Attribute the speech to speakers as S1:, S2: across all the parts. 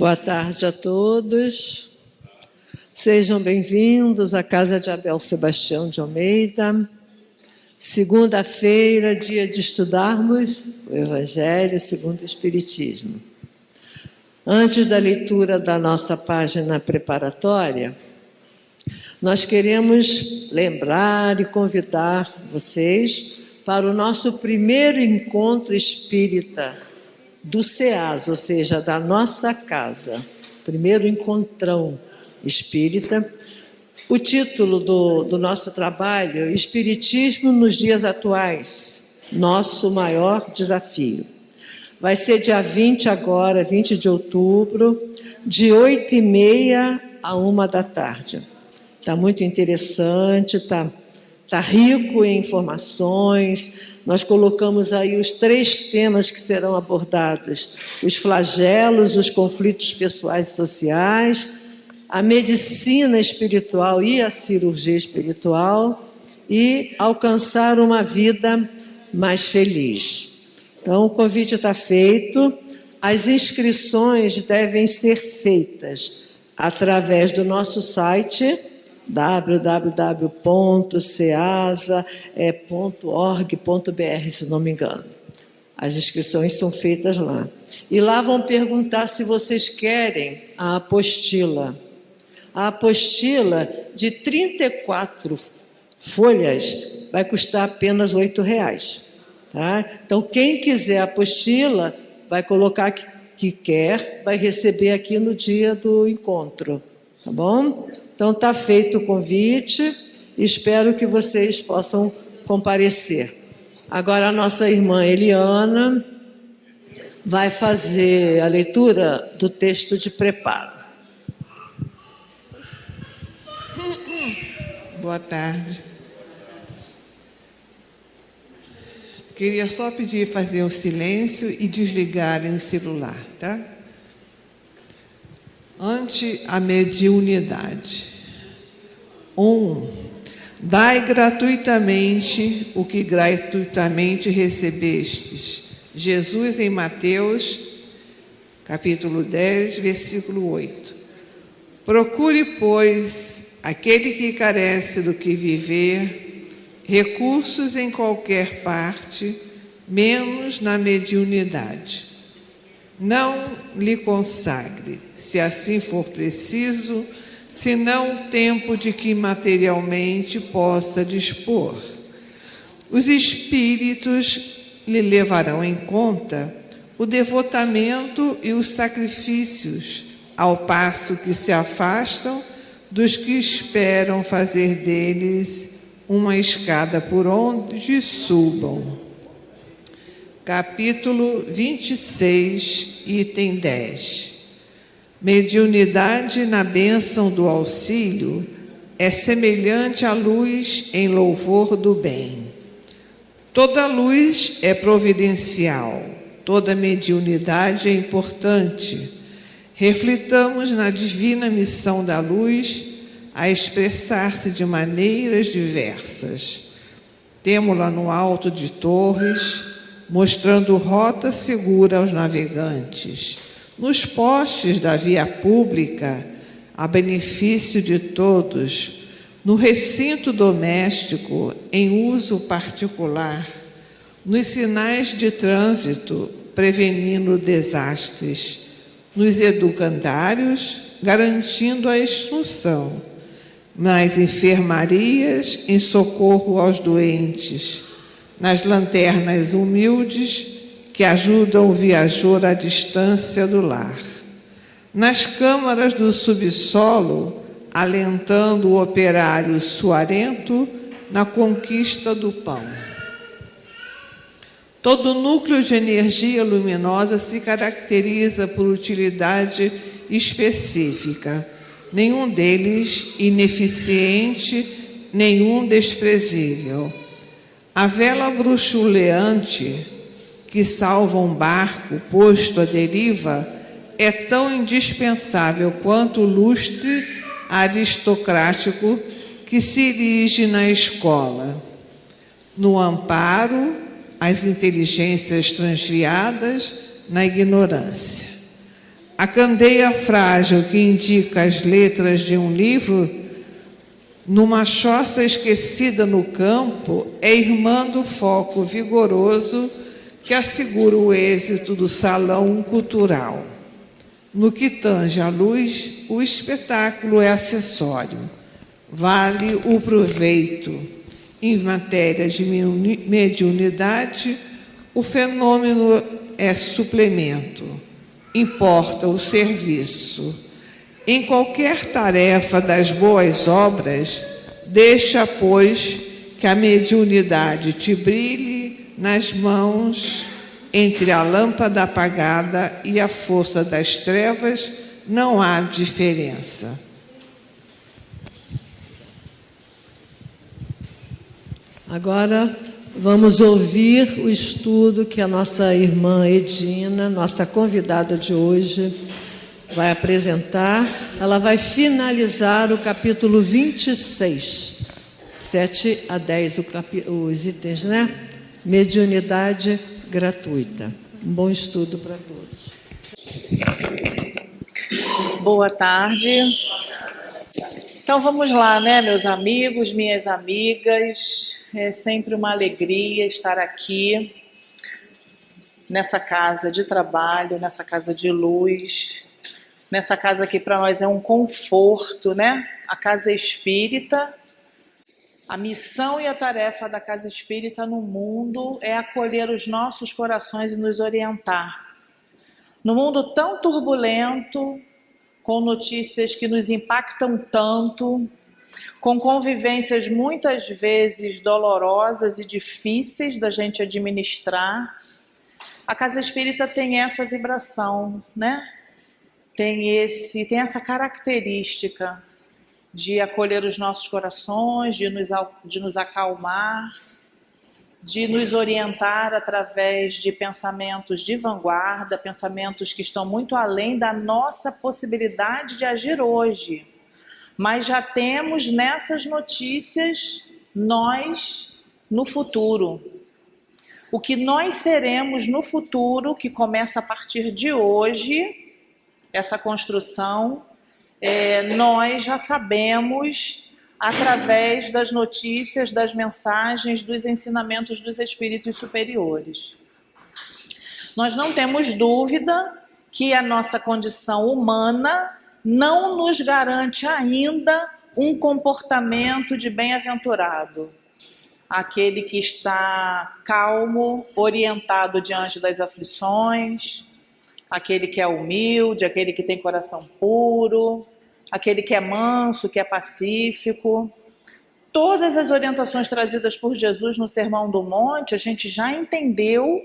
S1: Boa tarde a todos. Sejam bem-vindos à Casa de Abel Sebastião de Almeida. Segunda-feira, dia de estudarmos o Evangelho segundo o Espiritismo. Antes da leitura da nossa página preparatória, nós queremos lembrar e convidar vocês para o nosso primeiro encontro espírita do SEAS, ou seja, da nossa casa, primeiro encontrão espírita. O título do nosso trabalho, Espiritismo nos Dias Atuais, Nosso Maior Desafio. Vai ser dia 20 agora, 20 de outubro, de 8h30 a 1 da tarde. Está muito interessante, está rico em informações. Nós colocamos aí os 3 temas que serão abordados: os flagelos, os conflitos pessoais e sociais, a medicina espiritual e a cirurgia espiritual e alcançar uma vida mais feliz. Então, o convite está feito. As inscrições devem ser feitas através do nosso site www.ceasa.org.br, se não me engano. As inscrições são feitas lá. E lá vão perguntar se vocês querem a apostila. A apostila de 34 folhas vai custar apenas R$8. Tá? Então, quem quiser a apostila, vai colocar que quer, vai receber aqui no dia do encontro. Tá bom? Então, está feito o convite, espero que vocês possam comparecer. Agora, a nossa irmã Eliana vai fazer a leitura do texto de preparo.
S2: Boa tarde. Queria só pedir fazer o silêncio e desligarem o celular, tá? Ante a mediunidade. 1. Dai gratuitamente o que gratuitamente recebestes. Jesus em Mateus, capítulo 10, versículo 8. Procure, pois, aquele que carece do que viver, recursos em qualquer parte, menos na mediunidade. Não lhe consagre, se assim for preciso, senão o tempo de que materialmente possa dispor. Os espíritos lhe levarão em conta o devotamento e os sacrifícios, ao passo que se afastam dos que esperam fazer deles uma escada por onde subam. Capítulo 26, item 10. Mediunidade na bênção do auxílio é semelhante à luz em louvor do bem. Toda luz é providencial, toda mediunidade é importante. Reflitamos na divina missão da luz a expressar-se de maneiras diversas. Temo-la no alto de torres, mostrando rota segura aos navegantes, nos postes da via pública, a benefício de todos, no recinto doméstico, em uso particular, nos sinais de trânsito, prevenindo desastres, nos educandários, garantindo a instrução, nas enfermarias, em socorro aos doentes, nas lanternas humildes que ajudam o viajor à distância do lar, nas câmaras do subsolo, alentando o operário suarento na conquista do pão. Todo núcleo de energia luminosa se caracteriza por utilidade específica, nenhum deles ineficiente, nenhum desprezível. A vela bruxuleante que salva um barco posto à deriva é tão indispensável quanto o lustre aristocrático que se erige na escola. No amparo, as inteligências transviadas na ignorância. A candeia frágil que indica as letras de um livro, numa choça esquecida no campo, é irmã do foco vigoroso que assegura o êxito do salão cultural. No que tange à luz, o espetáculo é acessório. Vale o proveito. Em matéria de mediunidade, o fenômeno é suplemento. Importa o serviço. Em qualquer tarefa das boas obras, deixa, pois, que a mediunidade te brilhe nas mãos. Entre a lâmpada apagada e a força das trevas não há diferença.
S1: Agora vamos ouvir o estudo que a nossa irmã Edina, nossa convidada de hoje, vai apresentar. Ela vai finalizar o capítulo 26, 7 a 10, os itens, né? Mediunidade gratuita. Um bom estudo para todos.
S3: Boa tarde. Então vamos lá, né, meus amigos, minhas amigas. É sempre uma alegria estar aqui nessa casa de trabalho, nessa casa de luz, nessa casa que para nós é um conforto, né? A casa espírita. A missão e a tarefa da Casa Espírita no mundo é acolher os nossos corações e nos orientar. No mundo tão turbulento, com notícias que nos impactam tanto, com convivências muitas vezes dolorosas e difíceis da gente administrar, a Casa Espírita tem essa vibração, né? Tem essa característica de acolher os nossos corações, de nos acalmar, de nos orientar através de pensamentos de vanguarda, pensamentos que estão muito além da nossa possibilidade de agir hoje. Mas já temos nessas notícias nós no futuro. O que nós seremos no futuro, que começa a partir de hoje, essa construção, nós já sabemos através das notícias, das mensagens, dos ensinamentos dos espíritos superiores. Nós não temos dúvida que a nossa condição humana não nos garante ainda um comportamento de bem-aventurado. Aquele que está calmo, orientado diante das aflições, aquele que é humilde, aquele que tem coração puro, aquele que é manso, que é pacífico. Todas as orientações trazidas por Jesus no Sermão do Monte, a gente já entendeu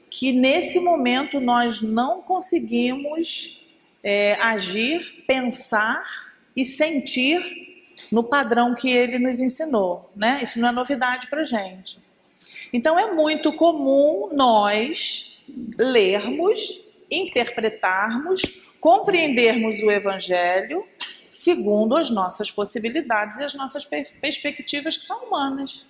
S3: que nesse momento nós não conseguimos agir, pensar e sentir no padrão que ele nos ensinou, né? Isso não é novidade para a gente. Então é muito comum nós lermos, interpretarmos, compreendermos o Evangelho segundo as nossas possibilidades e as nossas perspectivas que são humanas.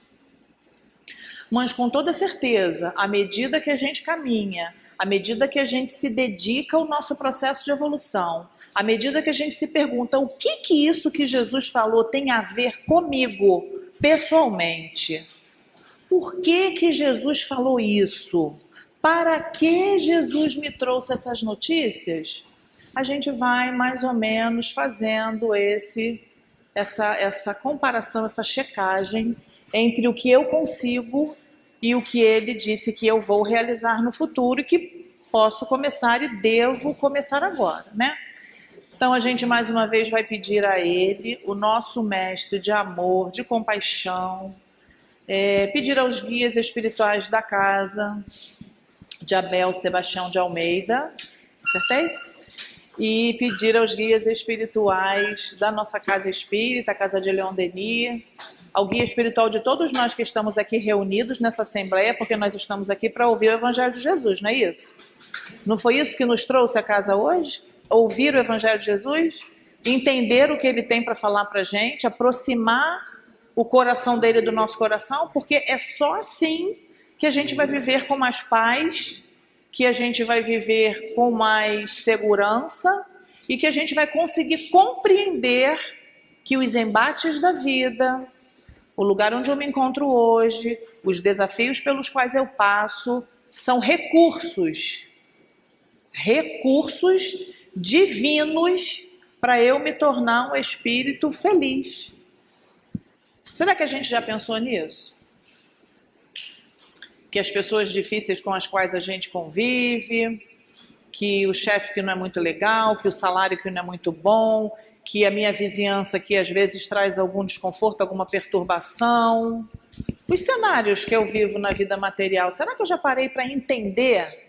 S3: Mas com toda certeza, à medida que a gente caminha, à medida que a gente se dedica ao nosso processo de evolução, à medida que a gente se pergunta o que isso que Jesus falou tem a ver comigo, pessoalmente? Por que Jesus falou isso? Para que Jesus me trouxe essas notícias? A gente vai mais ou menos fazendo essa comparação, essa checagem entre o que eu consigo e o que ele disse que eu vou realizar no futuro e que posso começar e devo começar agora, né? Então a gente mais uma vez vai pedir a ele, o nosso mestre de amor, de compaixão, pedir aos guias espirituais da casa, de Abel Sebastião de Almeida, acertei? E pedir aos guias espirituais da nossa Casa Espírita, a Casa de Leon Denis, ao guia espiritual de todos nós que estamos aqui reunidos nessa Assembleia, porque nós estamos aqui para ouvir o Evangelho de Jesus, não é isso? Não foi isso que nos trouxe a casa hoje? Ouvir o Evangelho de Jesus? Entender o que ele tem para falar para a gente? Aproximar o coração dele do nosso coração? Porque é só assim que a gente vai viver com mais paz que a gente vai viver com mais segurança e que a gente vai conseguir compreender que os embates da vida, o lugar onde eu me encontro hoje, os desafios pelos quais eu passo, são recursos divinos para eu me tornar um espírito feliz. Será que a gente já pensou nisso? Que as pessoas difíceis com as quais a gente convive, que o chefe que não é muito legal, que o salário que não é muito bom, que a minha vizinhança que às vezes traz algum desconforto, alguma perturbação. Os cenários que eu vivo na vida material, será que eu já parei para entender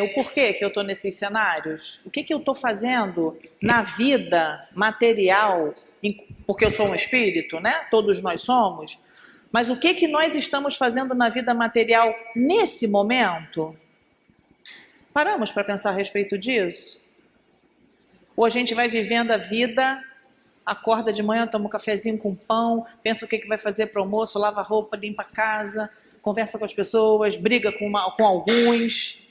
S3: o porquê que eu estou nesses cenários? O que eu estou fazendo na vida material? Porque eu sou um espírito, né? Todos nós somos. Mas o que nós estamos fazendo na vida material nesse momento? Paramos para pensar a respeito disso? Ou a gente vai vivendo a vida, acorda de manhã, toma um cafezinho com pão, pensa o que vai fazer para o almoço, lava a roupa, limpa a casa, conversa com as pessoas, briga com alguns,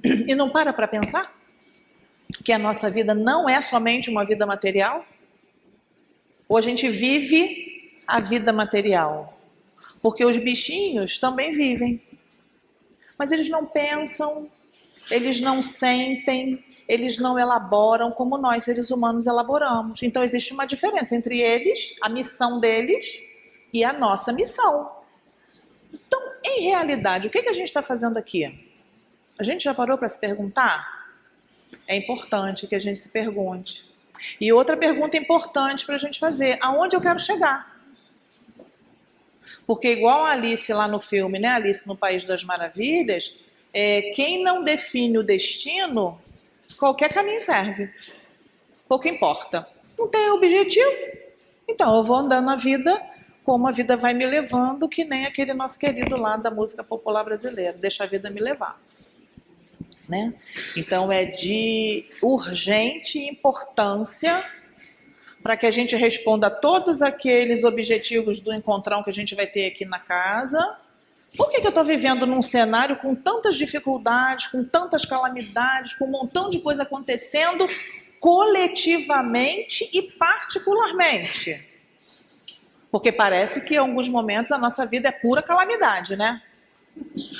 S3: e não para pensar que a nossa vida não é somente uma vida material? Ou a gente vive a vida material? Porque os bichinhos também vivem, mas eles não pensam, eles não sentem, eles não elaboram como nós, seres humanos, elaboramos. Então existe uma diferença entre eles, a missão deles e a nossa missão. Então, em realidade, o que a gente está fazendo aqui? A gente já parou para se perguntar? É importante que a gente se pergunte. E outra pergunta importante para a gente fazer: aonde eu quero chegar? Porque igual a Alice lá no filme, né? Alice no País das Maravilhas, quem não define o destino, qualquer caminho serve. Pouco importa. Não tem objetivo? Então eu vou andando na vida como a vida vai me levando, que nem aquele nosso querido lá da música popular brasileira, deixa a vida me levar. Né? Então é de urgente importância para que a gente responda a todos aqueles objetivos do encontrão que a gente vai ter aqui na casa. Por que eu estou vivendo num cenário com tantas dificuldades, com tantas calamidades, com um montão de coisa acontecendo coletivamente e particularmente? Porque parece que em alguns momentos a nossa vida é pura calamidade, né?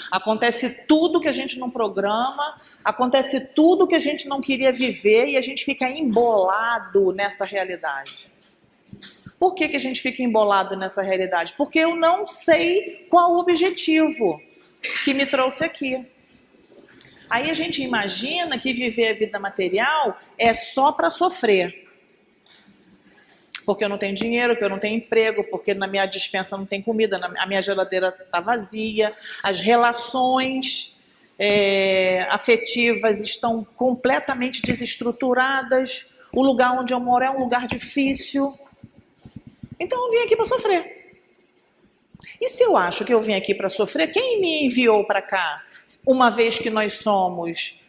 S3: Acontece tudo que a gente não programa, acontece tudo que a gente não queria viver e a gente fica embolado nessa realidade. Por que a gente fica embolado nessa realidade? Porque eu não sei qual o objetivo que me trouxe aqui. Aí a gente imagina que viver a vida material é só para sofrer. Porque eu não tenho dinheiro, porque eu não tenho emprego, porque na minha despensa não tem comida, a minha geladeira está vazia, as relações afetivas estão completamente desestruturadas, o lugar onde eu moro é um lugar difícil. Então eu vim aqui para sofrer. E se eu acho que eu vim aqui para sofrer, quem me enviou para cá? Uma vez que nós somos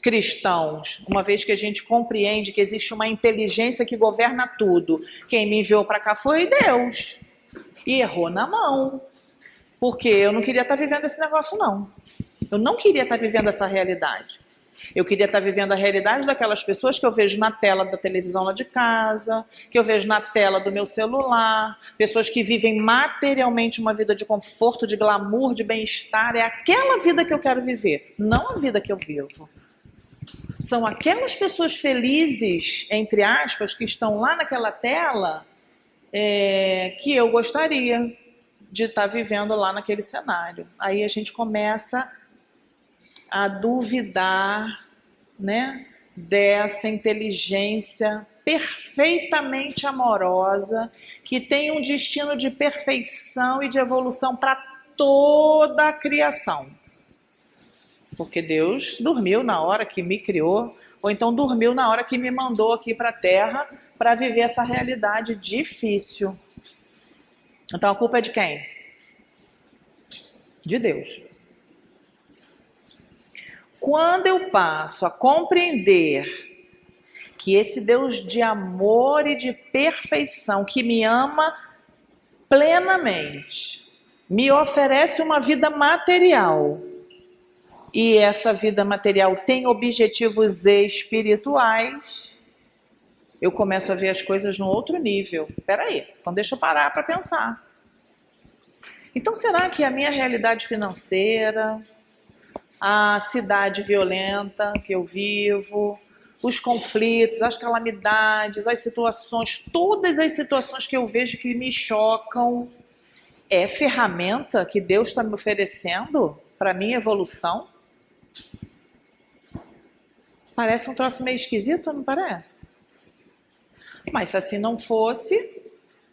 S3: cristãos, uma vez que a gente compreende que existe uma inteligência que governa tudo, quem me enviou para cá foi Deus. E errou na mão. Porque eu não queria estar vivendo esse negócio, não. Eu não queria estar vivendo essa realidade. Eu queria estar vivendo a realidade daquelas pessoas que eu vejo na tela da televisão lá de casa, que eu vejo na tela do meu celular, pessoas que vivem materialmente uma vida de conforto, de glamour, de bem-estar. É aquela vida que eu quero viver, não a vida que eu vivo. São aquelas pessoas felizes, entre aspas, que estão lá naquela tela, que eu gostaria de estar vivendo lá naquele cenário. Aí a gente começa a duvidar, né, dessa inteligência perfeitamente amorosa, que tem um destino de perfeição e de evolução para toda a criação. Porque Deus dormiu na hora que me criou, ou então dormiu na hora que me mandou aqui para a Terra para viver essa realidade difícil. Então a culpa é de quem? De Deus. Quando eu passo a compreender que esse Deus de amor e de perfeição, que me ama plenamente, me oferece uma vida material, e essa vida material tem objetivos espirituais, eu começo a ver as coisas num outro nível. Espera aí, então deixa eu parar para pensar. Então será que a minha realidade financeira, a cidade violenta que eu vivo, os conflitos, as calamidades, as situações, todas as situações que eu vejo que me chocam, é ferramenta que Deus está me oferecendo para a minha evolução? Parece um troço meio esquisito, não parece? Mas se assim não fosse,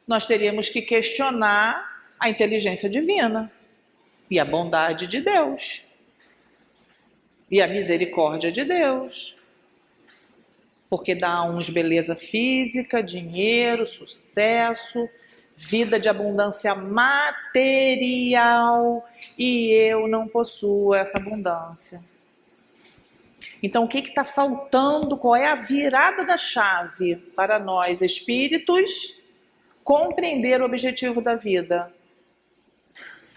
S3: nós teríamos que questionar a inteligência divina e a bondade de Deus e a misericórdia de Deus. Porque dá a uns beleza física, dinheiro, sucesso, vida de abundância material, e eu não possuo essa abundância. Então, o que está faltando? Qual é a virada da chave para nós, espíritos, compreender o objetivo da vida?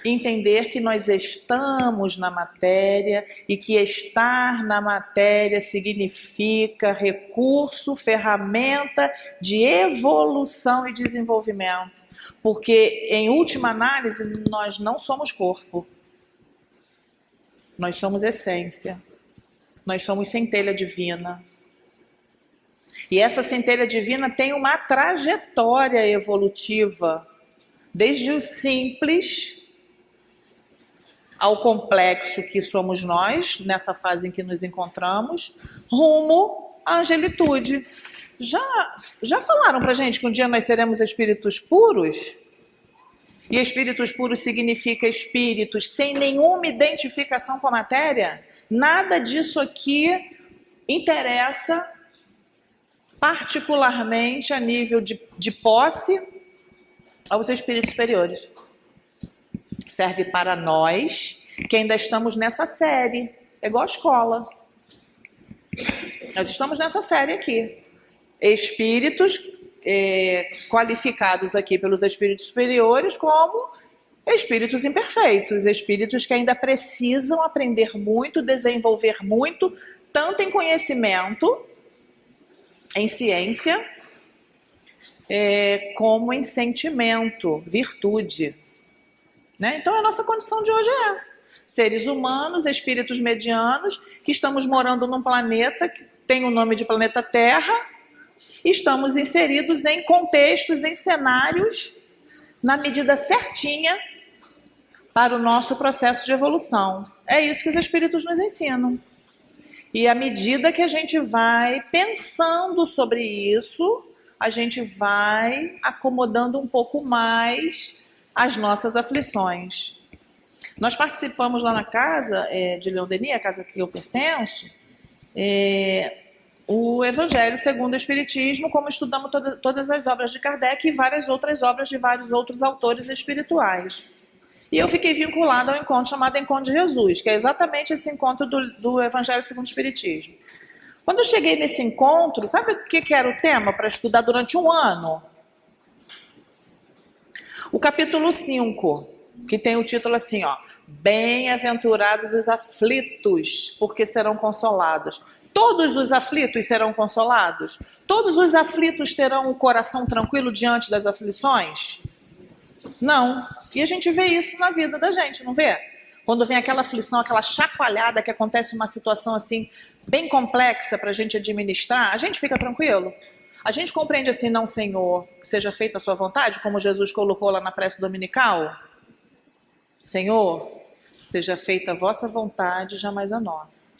S3: Entender que nós estamos na matéria e que estar na matéria significa recurso, ferramenta de evolução e desenvolvimento. Porque, em última análise, nós não somos corpo. Nós somos essência. Nós somos centelha divina. E essa centelha divina tem uma trajetória evolutiva, desde o simples ao complexo que somos nós, nessa fase em que nos encontramos, rumo à angelitude. Já falaram pra gente que um dia nós seremos espíritos puros? E espíritos puros significa espíritos sem nenhuma identificação com a matéria? Nada disso aqui interessa particularmente a nível de posse aos espíritos superiores. Serve para nós que ainda estamos nessa série. É igual a escola. Nós estamos nessa série aqui. Espíritos qualificados aqui pelos espíritos superiores como espíritos imperfeitos, espíritos que ainda precisam aprender muito, desenvolver muito, tanto em conhecimento, em ciência, como em sentimento, virtude. Né? Então a nossa condição de hoje é essa. Seres humanos, espíritos medianos, que estamos morando num planeta que tem o nome de planeta Terra, estamos inseridos em contextos, em cenários, na medida certinha para o nosso processo de evolução. É isso que os espíritos nos ensinam. E à medida que a gente vai pensando sobre isso, a gente vai acomodando um pouco mais as nossas aflições. Nós participamos lá na casa de Leon Denis, a casa que eu pertenço, o Evangelho segundo o Espiritismo, como estudamos todas as obras de Kardec e várias outras obras de vários outros autores espirituais. E eu fiquei vinculada ao encontro chamado Encontro de Jesus, que é exatamente esse encontro do Evangelho segundo o Espiritismo. Quando eu cheguei nesse encontro, sabe o que era o tema para estudar durante um ano? O capítulo 5, que tem o título assim, ó: Bem-aventurados os aflitos, porque serão consolados. Todos os aflitos serão consolados? Todos os aflitos terão o coração tranquilo diante das aflições? Não. E a gente vê isso na vida da gente, não vê? Quando vem aquela aflição, aquela chacoalhada que acontece uma situação assim, bem complexa para a gente administrar, a gente fica tranquilo? A gente compreende assim, não, Senhor, que seja feita a sua vontade, como Jesus colocou lá na prece dominical? Senhor, seja feita a vossa vontade, jamais a nossa.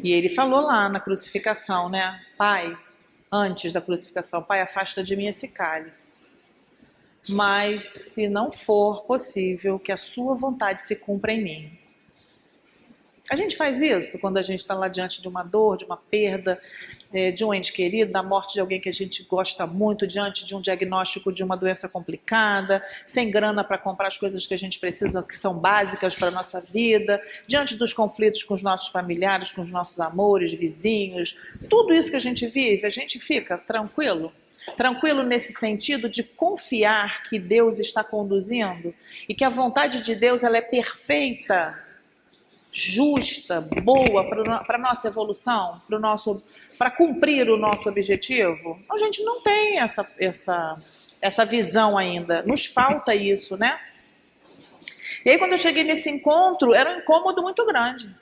S3: E ele falou lá na crucificação, né? Pai, antes da crucificação, Pai, afasta de mim esse cálice. Mas se não for possível, que a sua vontade se cumpra em mim. A gente faz isso quando a gente está lá diante de uma dor, de uma perda, de um ente querido, da morte de alguém que a gente gosta muito, diante de um diagnóstico de uma doença complicada, sem grana para comprar as coisas que a gente precisa, que são básicas para a nossa vida, diante dos conflitos com os nossos familiares, com os nossos amores, vizinhos, tudo isso que a gente vive, a gente fica tranquilo. Tranquilo nesse sentido de confiar que Deus está conduzindo e que a vontade de Deus ela é perfeita, justa, boa para a nossa evolução, para cumprir o nosso objetivo? A gente não tem essa visão ainda, nos falta isso, né? E aí quando eu cheguei nesse encontro, era um incômodo muito grande,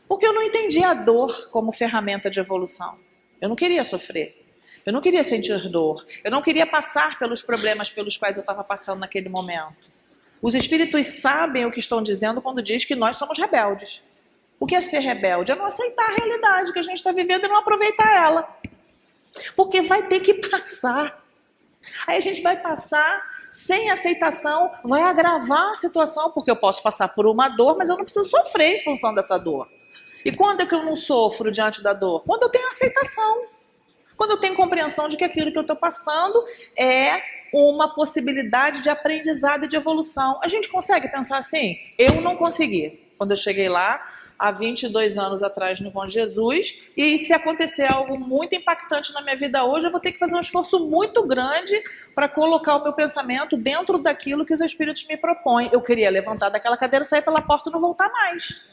S3: porque eu não entendia a dor como ferramenta de evolução. Eu não queria sofrer. Eu não queria sentir dor. Eu não queria passar pelos problemas pelos quais eu estava passando naquele momento. Os espíritos sabem o que estão dizendo quando diz que nós somos rebeldes. O que é ser rebelde? É não aceitar a realidade que a gente está vivendo e não aproveitar ela. Porque vai ter que passar. Aí a gente vai passar sem aceitação, vai agravar a situação, porque eu posso passar por uma dor, mas eu não preciso sofrer em função dessa dor. E quando é que eu não sofro diante da dor? Quando eu tenho aceitação. Quando eu tenho compreensão de que aquilo que eu estou passando é uma possibilidade de aprendizado e de evolução. A gente consegue pensar assim? Eu não consegui. Quando eu cheguei lá, há 22 anos atrás no Bom Jesus, e se acontecer algo muito impactante na minha vida hoje, eu vou ter que fazer um esforço muito grande para colocar o meu pensamento dentro daquilo que os espíritos me propõem. Eu queria levantar daquela cadeira, sair pela porta e não voltar mais.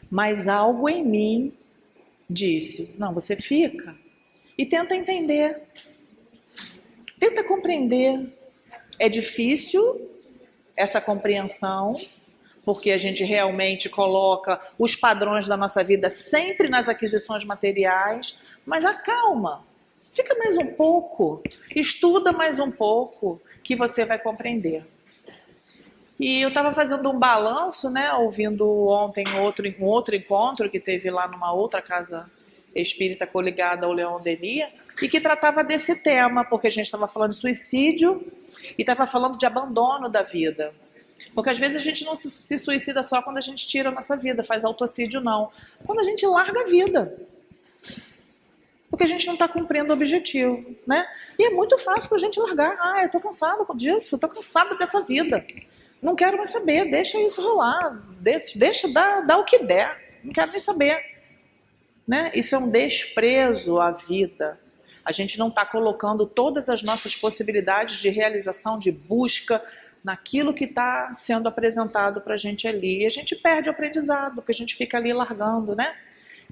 S3: Mas algo em mim disse, não, você fica e tenta entender, tenta compreender. É difícil essa compreensão, porque a gente realmente coloca os padrões da nossa vida sempre nas aquisições materiais, mas acalma, fica mais um pouco, estuda mais um pouco, que você vai compreender. E eu estava fazendo um balanço, né, ouvindo ontem um outro encontro que teve lá numa outra casa espírita coligada ao Leon Denis, e que tratava desse tema, porque a gente estava falando de suicídio e estava falando de abandono da vida. Porque às vezes a gente não se suicida só quando a gente tira a nossa vida, faz autocídio não. Quando a gente larga a vida. Porque a gente não está cumprindo o objetivo, né? E é muito fácil para a gente largar. Eu estou cansada disso, eu estou cansada dessa vida. Não quero mais saber, deixa isso rolar, deixa dar o que der, não quero nem saber. Né? Isso é um desprezo à vida. A gente não está colocando todas as nossas possibilidades de realização, de busca, naquilo que está sendo apresentado para a gente ali. E a gente perde o aprendizado, porque a gente fica ali largando, né?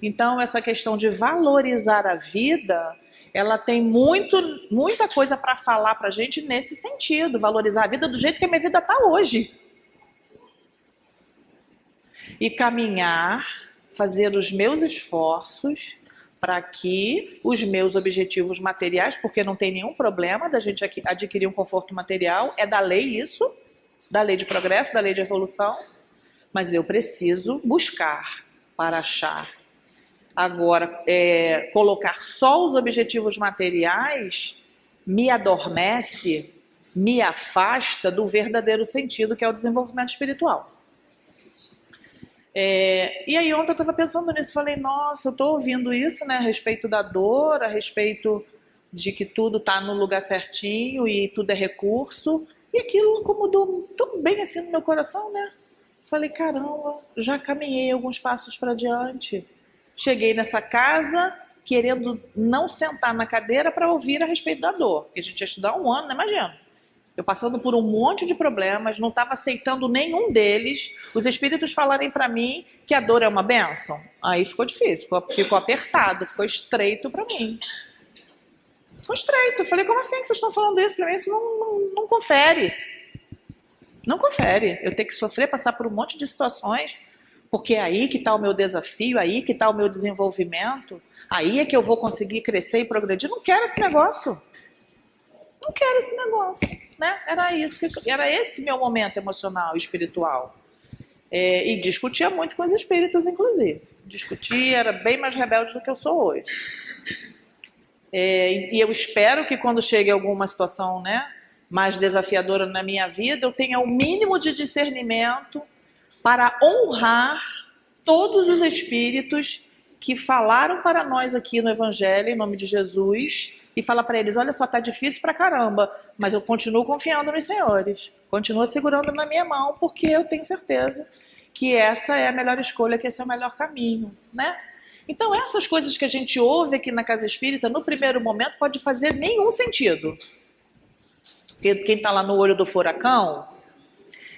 S3: Então, essa questão de valorizar a vida, ela tem muita coisa para falar para a gente nesse sentido. Valorizar a vida do jeito que a minha vida está hoje. E caminhar, fazer os meus esforços para que os meus objetivos materiais, porque não tem nenhum problema da gente adquirir um conforto material, é da lei isso, da lei de progresso, da lei de evolução, mas eu preciso buscar para achar. Agora, colocar só os objetivos materiais me adormece, me afasta do verdadeiro sentido, que é o desenvolvimento espiritual. E aí ontem eu estava pensando nisso, falei, nossa, eu estou ouvindo isso, né, a respeito da dor, a respeito de que tudo está no lugar certinho e tudo é recurso, e aquilo acomodou tão bem assim no meu coração, né? Falei, caramba, já caminhei alguns passos para diante. Cheguei nessa casa querendo não sentar na cadeira para ouvir a respeito da dor, porque a gente ia estudar um ano, né? Imagina. Eu passando por um monte de problemas, não estava aceitando nenhum deles, os espíritos falarem para mim que a dor é uma bênção. Aí ficou difícil, ficou apertado, ficou estreito para mim. Ficou estreito. Eu falei, como assim que vocês estão falando isso para mim? Isso não confere. Não confere. Eu tenho que sofrer, passar por um monte de situações, porque é aí que está o meu desafio, aí que está o meu desenvolvimento, aí é que eu vou conseguir crescer e progredir. Não quero esse negócio. Não quero esse negócio, né? Era esse meu momento emocional e espiritual. E discutia muito com os espíritos, inclusive. Discutia, era bem mais rebelde do que eu sou hoje. E eu espero que quando chegue alguma situação, né, mais desafiadora na minha vida, eu tenha o mínimo de discernimento para honrar todos os espíritos que falaram para nós aqui no Evangelho, em nome de Jesus, e falar para eles, olha só, tá difícil pra caramba, mas eu continuo confiando nos senhores, continuo segurando na minha mão, porque eu tenho certeza que essa é a melhor escolha, que esse é o melhor caminho, né? Então, essas coisas que a gente ouve aqui na Casa Espírita, no primeiro momento, pode fazer nenhum sentido. Porque quem está lá no olho do furacão,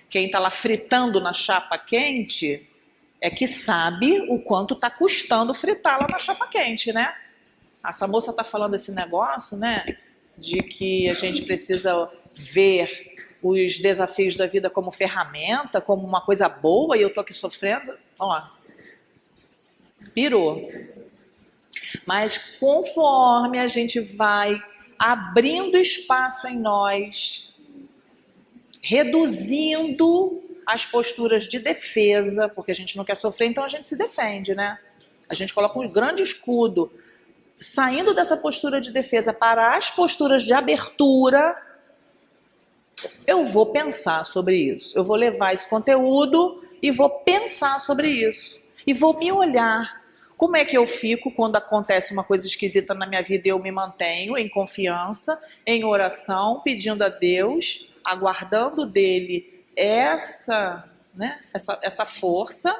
S3: quem está lá fritando na chapa quente, é que sabe o quanto está custando fritar lá na chapa quente, né? Essa moça está falando esse negócio, né? De que a gente precisa ver os desafios da vida como ferramenta, como uma coisa boa, e eu estou aqui sofrendo. Ó, pirou. Mas conforme a gente vai abrindo espaço em nós, reduzindo as posturas de defesa, porque a gente não quer sofrer, então a gente se defende, né? A gente coloca um grande escudo. Saindo dessa postura de defesa para as posturas de abertura, eu vou pensar sobre isso. Eu vou levar esse conteúdo e vou pensar sobre isso. E vou me olhar. Como é que eu fico quando acontece uma coisa esquisita na minha vida e eu me mantenho em confiança, em oração, pedindo a Deus, aguardando dele essa força.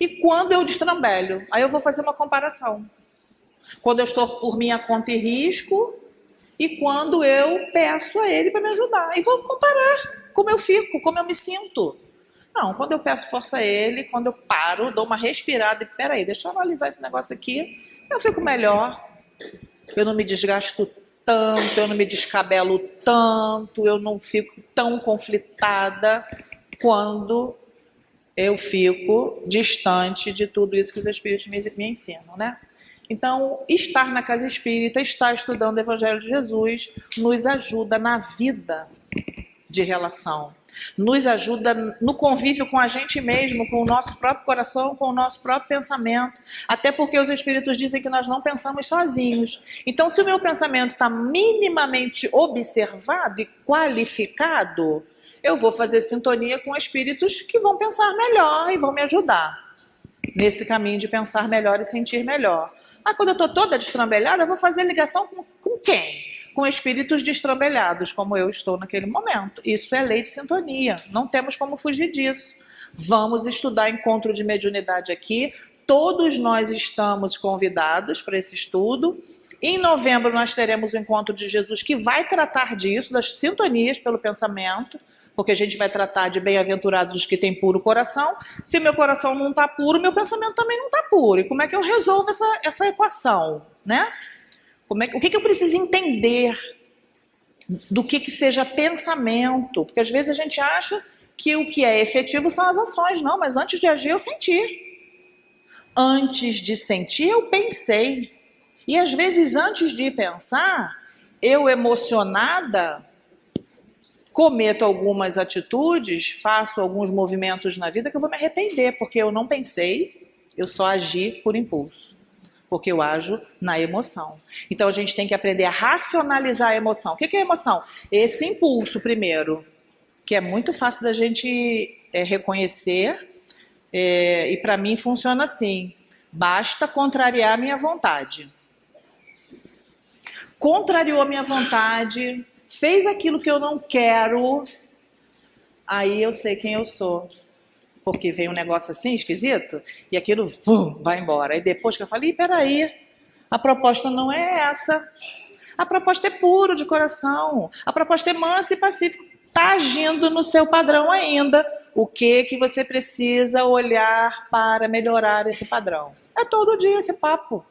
S3: E quando eu destrambelho, aí eu vou fazer uma comparação. Quando eu estou por minha conta e risco e quando eu peço a ele para me ajudar. E vou comparar como eu fico, como eu me sinto. Não, quando eu peço força a ele, quando eu paro, dou uma respirada e peraí, deixa eu analisar esse negócio aqui, eu fico melhor. Eu não me desgasto tanto, eu não me descabelo tanto, eu não fico tão conflitada quando eu fico distante de tudo isso que os Espíritos me ensinam, né? Então, estar na Casa Espírita, estar estudando o Evangelho de Jesus, nos ajuda na vida de relação. Nos ajuda no convívio com a gente mesmo, com o nosso próprio coração, com o nosso próprio pensamento. Até porque os Espíritos dizem que nós não pensamos sozinhos. Então, se o meu pensamento está minimamente observado e qualificado, eu vou fazer sintonia com Espíritos que vão pensar melhor e vão me ajudar nesse caminho de pensar melhor e sentir melhor. Ah, quando eu estou toda destrambelhada, eu vou fazer ligação com quem? Com espíritos destrambelhados, como eu estou naquele momento. Isso é lei de sintonia, não temos como fugir disso. Vamos estudar encontro de mediunidade aqui, todos nós estamos convidados para esse estudo. Em novembro nós teremos o encontro de Jesus que vai tratar disso, das sintonias pelo pensamento, porque a gente vai tratar de bem-aventurados os que têm puro coração. Se meu coração não está puro, meu pensamento também não está puro. E como é que eu resolvo essa equação, né? O que eu preciso entender do que seja pensamento? Porque às vezes a gente acha que o que é efetivo são as ações. Não, mas antes de agir eu senti. Antes de sentir eu pensei. E às vezes antes de pensar, eu emocionada cometo algumas atitudes, faço alguns movimentos na vida que eu vou me arrepender, porque eu não pensei, eu só agi por impulso. Porque eu ajo na emoção. Então a gente tem que aprender a racionalizar a emoção. O que é emoção? Esse impulso primeiro, que é muito fácil da gente reconhecer, e para mim funciona assim: basta contrariar a minha vontade. Contrariou a minha vontade, fez aquilo que eu não quero, aí eu sei quem eu sou. Porque vem um negócio assim, esquisito, e aquilo vai embora. Aí depois que eu falei, peraí, a proposta não é essa. A proposta é puro de coração. A proposta é mansa e pacífica. Está agindo no seu padrão ainda. O que você precisa olhar para melhorar esse padrão? É todo dia esse papo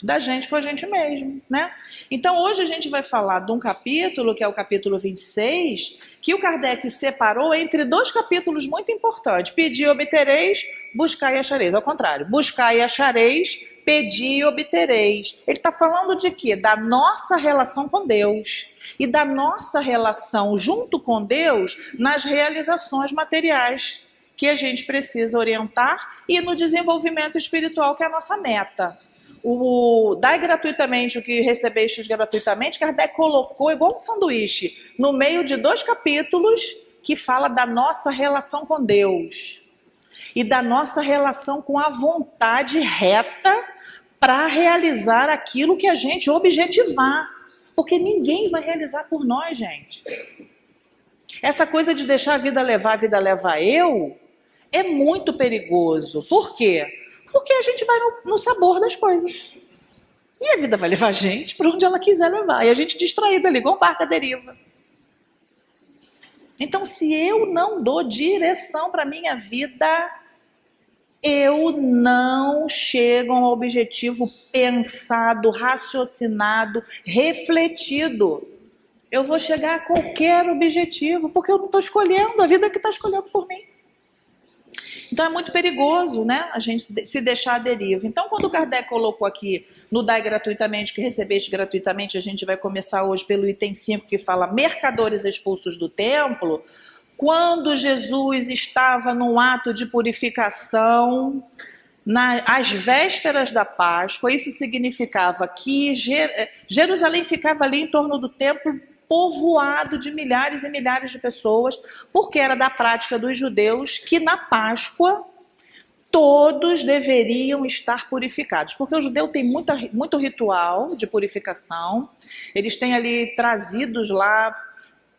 S3: da gente com a gente mesmo, né? Então hoje a gente vai falar de um capítulo, que é o capítulo 26, que o Kardec separou entre dois capítulos muito importantes: pedi e obtereis, buscai e achareis. Ao contrário, buscai e achareis, pedi e obtereis. Ele está falando de quê? Da nossa relação com Deus e da nossa relação junto com Deus nas realizações materiais que a gente precisa orientar e no desenvolvimento espiritual, que é a nossa meta. O dai gratuitamente o que recebestes gratuitamente, Kardec colocou igual um sanduíche no meio de dois capítulos que fala da nossa relação com Deus e da nossa relação com a vontade reta para realizar aquilo que a gente objetivar, porque ninguém vai realizar por nós, gente. Essa coisa de deixar a vida levar eu é muito perigoso. Por quê? Porque a gente vai no sabor das coisas. E a vida vai levar a gente para onde ela quiser levar. E a gente distraída ali, igual um barco à deriva. Então, se eu não dou direção para a minha vida, eu não chego a um objetivo pensado, raciocinado, refletido. Eu vou chegar a qualquer objetivo, porque eu não estou escolhendo, a vida que está escolhendo por mim. Então é muito perigoso, né, a gente se deixar à deriva. Então, quando o Kardec colocou aqui no Dai gratuitamente, que recebeste gratuitamente, a gente vai começar hoje pelo item 5, que fala mercadores expulsos do templo. Quando Jesus estava num ato de purificação, às vésperas da Páscoa, isso significava que Jerusalém ficava ali em torno do templo, povoado de milhares e milhares de pessoas, porque era da prática dos judeus que na Páscoa todos deveriam estar purificados, porque o judeu tem muito ritual de purificação, eles têm ali trazidos lá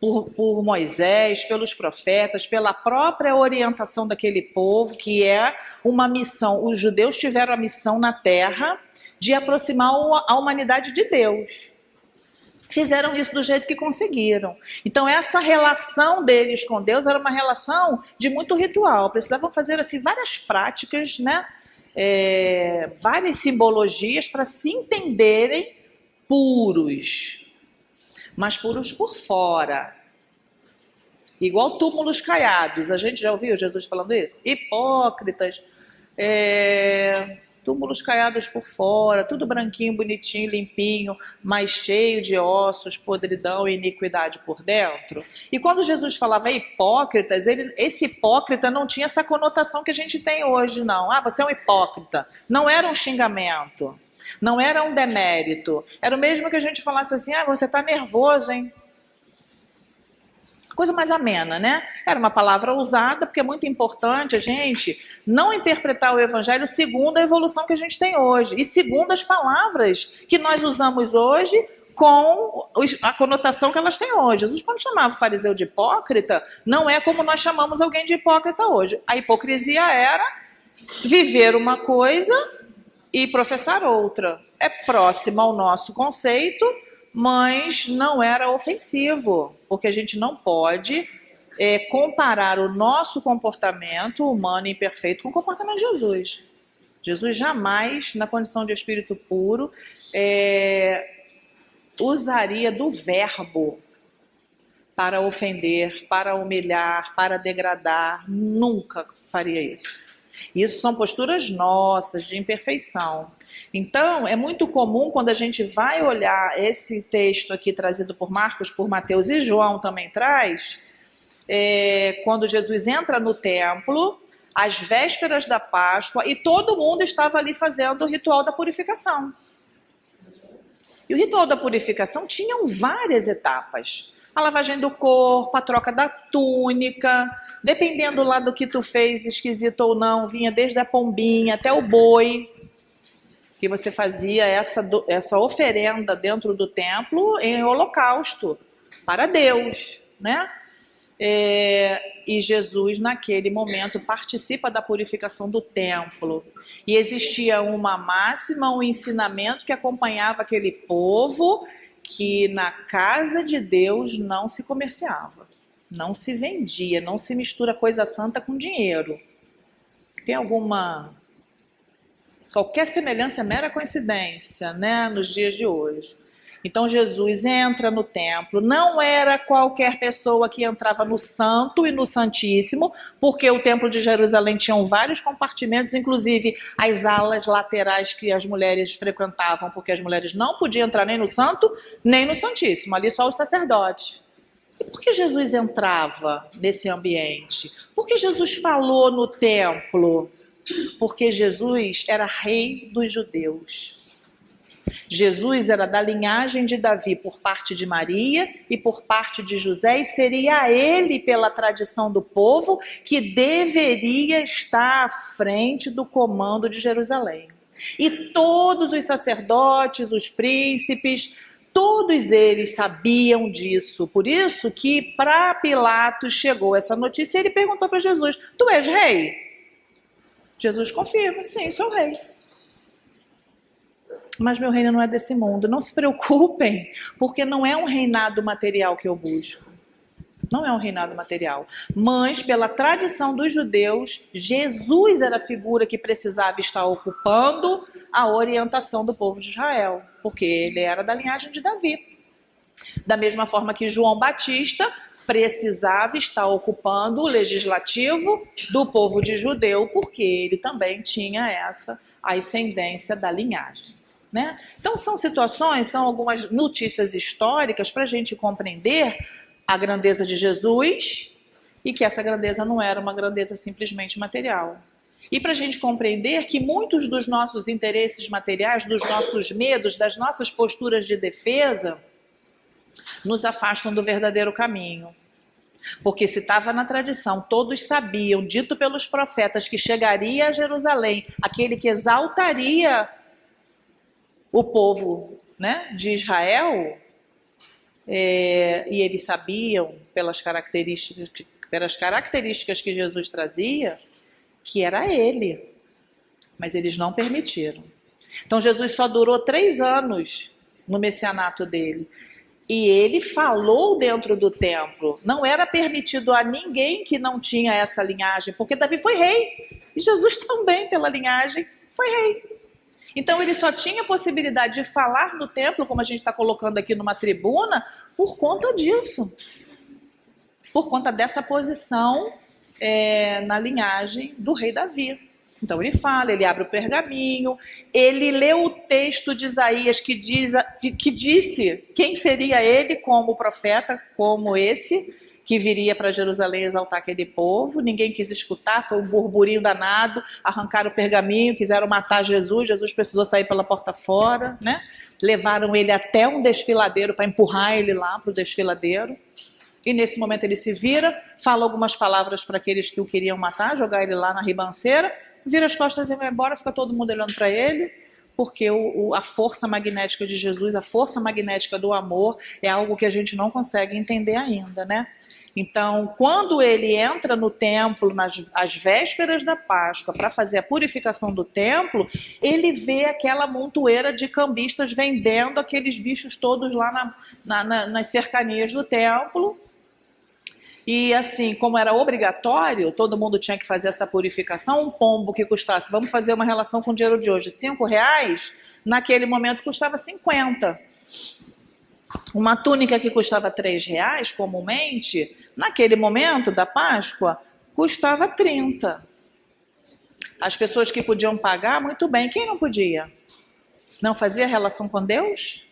S3: por Moisés, pelos profetas, pela própria orientação daquele povo, que é uma missão. Os judeus tiveram a missão na terra de aproximar a humanidade de Deus. Fizeram isso do jeito que conseguiram. Então essa relação deles com Deus era uma relação de muito ritual. Precisavam fazer assim várias práticas, né? Várias simbologias para se entenderem puros, mas puros por fora. Igual túmulos caiados. A gente já ouviu Jesus falando isso? Hipócritas. Túmulos caiados por fora, tudo branquinho, bonitinho, limpinho, mas cheio de ossos, podridão e iniquidade por dentro. E quando Jesus falava hipócritas, esse hipócrita não tinha essa conotação que a gente tem hoje, não. Ah, você é um hipócrita. Não era um xingamento, não era um demérito. Era o mesmo que a gente falasse assim, você está nervoso, hein? Coisa mais amena, né? Era uma palavra usada, porque é muito importante a gente não interpretar o Evangelho segundo a evolução que a gente tem hoje, e segundo as palavras que nós usamos hoje com a conotação que elas têm hoje. Jesus, quando chamava o fariseu de hipócrita, não é como nós chamamos alguém de hipócrita hoje. A hipocrisia era viver uma coisa e professar outra. É próximo ao nosso conceito, mas não era ofensivo, porque a gente não pode comparar o nosso comportamento humano imperfeito com o comportamento de Jesus. Jesus jamais, na condição de espírito puro, usaria do verbo para ofender, para humilhar, para degradar, nunca faria isso. Isso são posturas nossas, de imperfeição. Então, é muito comum quando a gente vai olhar esse texto aqui trazido por Marcos, por Mateus e João também traz, quando Jesus entra no templo, às vésperas da Páscoa, e todo mundo estava ali fazendo o ritual da purificação. E o ritual da purificação tinha várias etapas. A lavagem do corpo, a troca da túnica, dependendo lá do que tu fez, esquisito ou não, vinha desde a pombinha até o boi, que você fazia essa oferenda dentro do templo em holocausto para Deus, né? E Jesus, naquele momento, participa da purificação do templo. E existia uma máxima, um ensinamento que acompanhava aquele povo, que na casa de Deus não se comerciava, não se vendia, não se mistura coisa santa com dinheiro. Tem qualquer semelhança é mera coincidência, né, nos dias de hoje. Então Jesus entra no templo, não era qualquer pessoa que entrava no santo e no santíssimo, porque o templo de Jerusalém tinha vários compartimentos, inclusive as alas laterais que as mulheres frequentavam, porque as mulheres não podiam entrar nem no santo, nem no santíssimo, ali só os sacerdotes. E por que Jesus entrava nesse ambiente? Por que Jesus falou no templo? Porque Jesus era rei dos judeus. Jesus era da linhagem de Davi por parte de Maria e por parte de José, e seria ele, pela tradição do povo, que deveria estar à frente do comando de Jerusalém. E todos os sacerdotes, os príncipes, todos eles sabiam disso. Por isso que para Pilatos chegou essa notícia e ele perguntou para Jesus: tu és rei? Jesus confirma, sim, sou rei. Mas meu reino não é desse mundo. Não se preocupem, porque não é um reinado material que eu busco. Não é um reinado material. Mas, pela tradição dos judeus, Jesus era a figura que precisava estar ocupando a orientação do povo de Israel, porque ele era da linhagem de Davi. Da mesma forma que João Batista precisava estar ocupando o legislativo do povo de judeu, porque ele também tinha essa ascendência da linhagem. Né? Então são situações, são algumas notícias históricas para a gente compreender a grandeza de Jesus e que essa grandeza não era uma grandeza simplesmente material. E para a gente compreender que muitos dos nossos interesses materiais, dos nossos medos, das nossas posturas de defesa, nos afastam do verdadeiro caminho. Porque se estava na tradição, todos sabiam, dito pelos profetas, que chegaria a Jerusalém, aquele que exaltaria o povo, né, de Israel, e eles sabiam, pelas características que Jesus trazia, que era ele, mas eles não permitiram. Então Jesus só durou 3 anos no messianato dele, e ele falou dentro do templo, não era permitido a ninguém que não tinha essa linhagem, porque Davi foi rei, e Jesus também, pela linhagem, foi rei. Então ele só tinha possibilidade de falar no templo, como a gente está colocando aqui numa tribuna, por conta disso. Por conta dessa posição na linhagem do rei Davi. Então ele fala, ele abre o pergaminho, ele lê o texto de Isaías que disse quem seria ele como profeta, como esse, que viria para Jerusalém exaltar aquele povo. Ninguém quis escutar, foi um burburinho danado, arrancaram o pergaminho, quiseram matar Jesus, Jesus precisou sair pela porta fora, né? Levaram ele até um desfiladeiro para empurrar ele lá para o desfiladeiro, e nesse momento ele se vira, fala algumas palavras para aqueles que o queriam matar, jogar ele lá na ribanceira, vira as costas e vai embora, fica todo mundo olhando para ele, porque a força magnética de Jesus, a força magnética do amor, é algo que a gente não consegue entender ainda, né? Então, quando ele entra no templo, às vésperas da Páscoa, para fazer a purificação do templo, ele vê aquela montoeira de cambistas vendendo aqueles bichos todos lá nas cercanias do templo. E assim, como era obrigatório, todo mundo tinha que fazer essa purificação, um pombo que custasse, vamos fazer uma relação com o dinheiro de hoje, R$5, naquele momento custava 50. Uma túnica que custava R$3 comumente, naquele momento da Páscoa, custava 30. As pessoas que podiam pagar, muito bem. Quem não podia? Não fazia relação com Deus?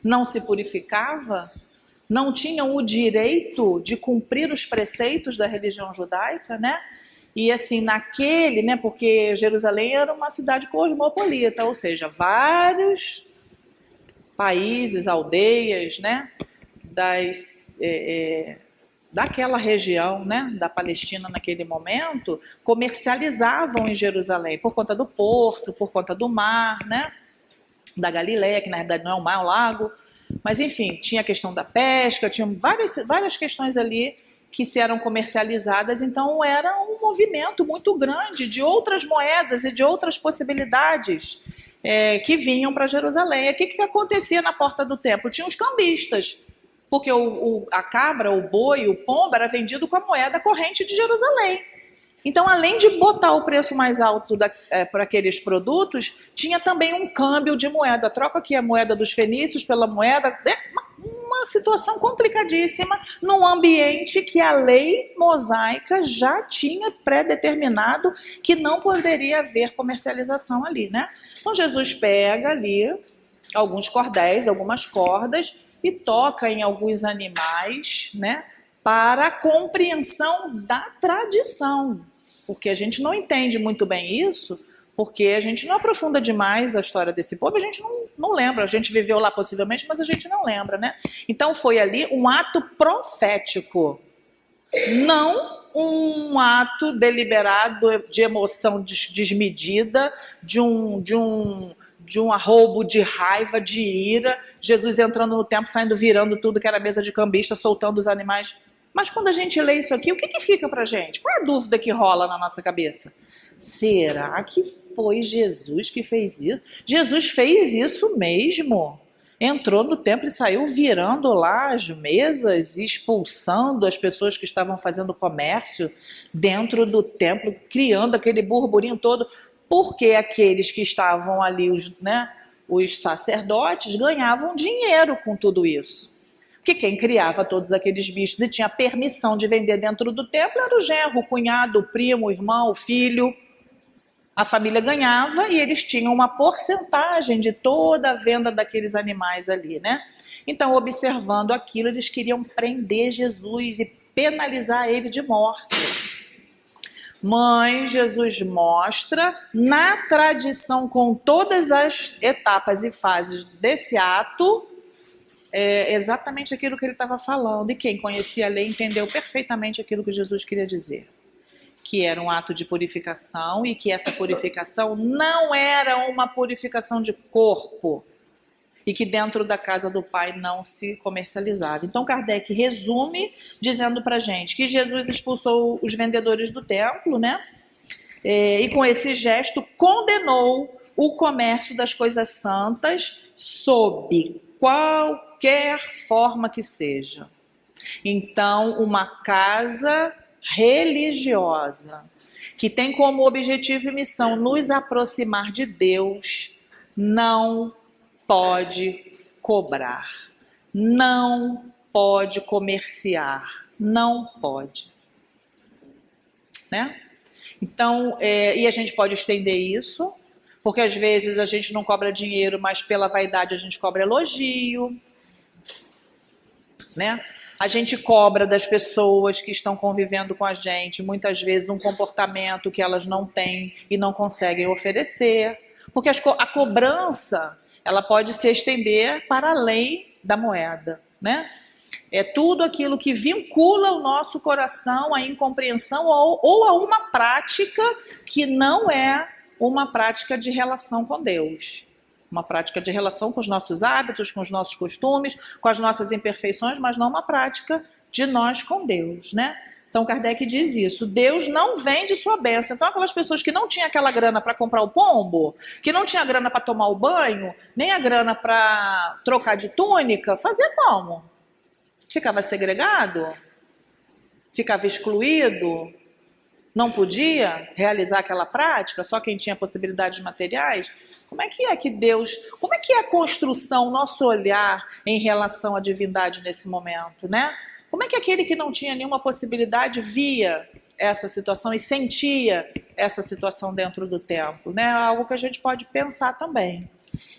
S3: Não se purificava? Não tinham o direito de cumprir os preceitos da religião judaica, né? E assim, né, porque Jerusalém era uma cidade cosmopolita, ou seja, vários países, aldeias, né, daquela região, né, da Palestina naquele momento, comercializavam em Jerusalém, por conta do porto, por conta do mar, né, da Galileia, que na verdade não é um mar, é um lago. Mas, enfim, tinha a questão da pesca, tinha várias questões ali que se eram comercializadas, então era um movimento muito grande de outras moedas e de outras possibilidades que vinham para Jerusalém. E o que acontecia na porta do templo? Tinha os cambistas, porque a cabra, o boi, o pombo era vendido com a moeda corrente de Jerusalém. Então, além de botar o preço mais alto para aqueles produtos, tinha também um câmbio de moeda. Troca aqui a moeda dos fenícios pela moeda. Uma situação complicadíssima num ambiente que a lei mosaica já tinha pré-determinado que não poderia haver comercialização ali, né? Então, Jesus pega ali alguns cordéis, algumas cordas e toca em alguns animais, né? Para a compreensão da tradição, porque a gente não entende muito bem isso, porque a gente não aprofunda demais a história desse povo, a gente não lembra, a gente viveu lá possivelmente, mas a gente não lembra, né? Então foi ali um ato profético, não um ato deliberado de emoção desmedida, de um arroubo de raiva, de ira, Jesus entrando no templo, saindo, virando tudo que era mesa de cambista, soltando os animais. Mas quando a gente lê isso aqui, o que fica pra gente? Qual é a dúvida que rola na nossa cabeça? Será que foi Jesus que fez isso? Jesus fez isso mesmo. Entrou no templo e saiu virando lá as mesas, expulsando as pessoas que estavam fazendo comércio dentro do templo, criando aquele burburinho todo, porque aqueles que estavam ali, os sacerdotes, ganhavam dinheiro com tudo isso. Porque quem criava todos aqueles bichos e tinha permissão de vender dentro do templo era o genro, o cunhado, o primo, o irmão, o filho. A família ganhava e eles tinham uma porcentagem de toda a venda daqueles animais ali, né? Então, observando aquilo, eles queriam prender Jesus e penalizar ele de morte. Mas Jesus mostra, na tradição, com todas as etapas e fases desse ato, exatamente aquilo que ele estava falando. E quem conhecia a lei entendeu perfeitamente aquilo que Jesus queria dizer. Que era um ato de purificação e que essa purificação não era uma purificação de corpo e que dentro da casa do Pai não se comercializava. Então Kardec resume dizendo para a gente que Jesus expulsou os vendedores do templo, né? E com esse gesto condenou o comércio das coisas santas sob qualquer forma que seja. Então, uma casa religiosa, que tem como objetivo e missão nos aproximar de Deus, não pode cobrar, não pode comerciar, não pode. Né? Então, e a gente pode estender isso, porque às vezes a gente não cobra dinheiro, mas pela vaidade a gente cobra elogio, né? A gente cobra das pessoas que estão convivendo com a gente, muitas vezes, um comportamento que elas não têm e não conseguem oferecer. Porque a cobrança, ela pode se estender para além da moeda, né? É tudo aquilo que vincula o nosso coração à incompreensão ou a uma prática que não é uma prática de relação com Deus. Uma prática de relação com os nossos hábitos, com os nossos costumes, com as nossas imperfeições, mas não uma prática de nós com Deus, né? Então Kardec diz isso, Deus não vende sua bênção. Então aquelas pessoas que não tinham aquela grana para comprar o pombo, que não tinha grana para tomar o banho, nem a grana para trocar de túnica, fazia como? Ficava segregado? Ficava excluído? Não podia realizar aquela prática, só quem tinha possibilidades materiais? Como é que Deus, como é que é a construção, nosso olhar em relação à divindade nesse momento, né? Como é que aquele que não tinha nenhuma possibilidade via essa situação e sentia essa situação dentro do templo, né? Algo que a gente pode pensar também.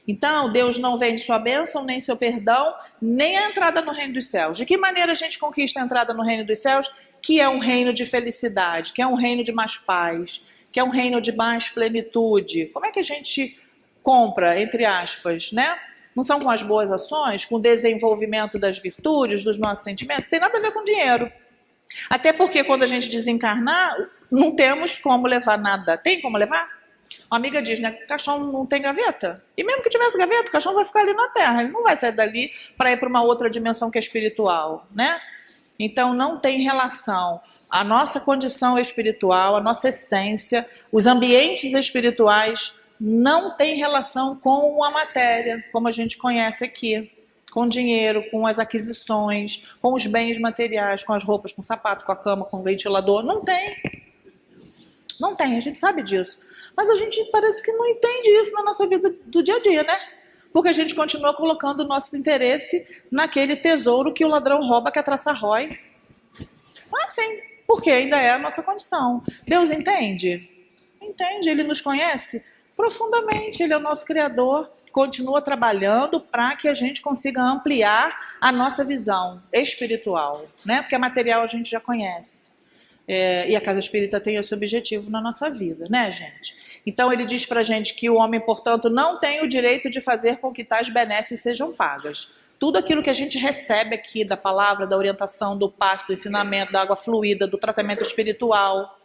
S3: Então, Deus não vende sua bênção, nem seu perdão, nem a entrada no reino dos céus. De que maneira a gente conquista a entrada no reino dos céus? Que é um reino de felicidade, que é um reino de mais paz, que é um reino de mais plenitude. Como é que a gente compra, entre aspas, né? Não são com as boas ações, com o desenvolvimento das virtudes, dos nossos sentimentos? Tem nada a ver com dinheiro. Até porque quando a gente desencarnar, não temos como levar nada. Tem como levar? Uma amiga diz, né? Caixão não tem gaveta. E mesmo que tivesse gaveta, o caixão vai ficar ali na Terra. Ele não vai sair dali para ir para uma outra dimensão que é espiritual, né? Então não tem relação. A nossa condição espiritual, a nossa essência, os ambientes espirituais não tem relação com a matéria, como a gente conhece aqui. Com dinheiro, com as aquisições, com os bens materiais, com as roupas, com o sapato, com a cama, com o ventilador. Não tem. Não tem, a gente sabe disso. Mas a gente parece que não entende isso na nossa vida do dia a dia, né? Porque a gente continua colocando o nosso interesse naquele tesouro que o ladrão rouba, que a traça rói. Não é assim, porque ainda é a nossa condição. Deus entende? Entende, Ele nos conhece profundamente, Ele é o nosso Criador, continua trabalhando para que a gente consiga ampliar a nossa visão espiritual, né? Porque a material a gente já conhece. E a Casa Espírita tem esse objetivo na nossa vida, né, gente? Então ele diz pra gente que o homem, portanto, não tem o direito de fazer com que tais benesses sejam pagas. Tudo aquilo que a gente recebe aqui da palavra, da orientação, do passe, do ensinamento, da água fluida, do tratamento espiritual,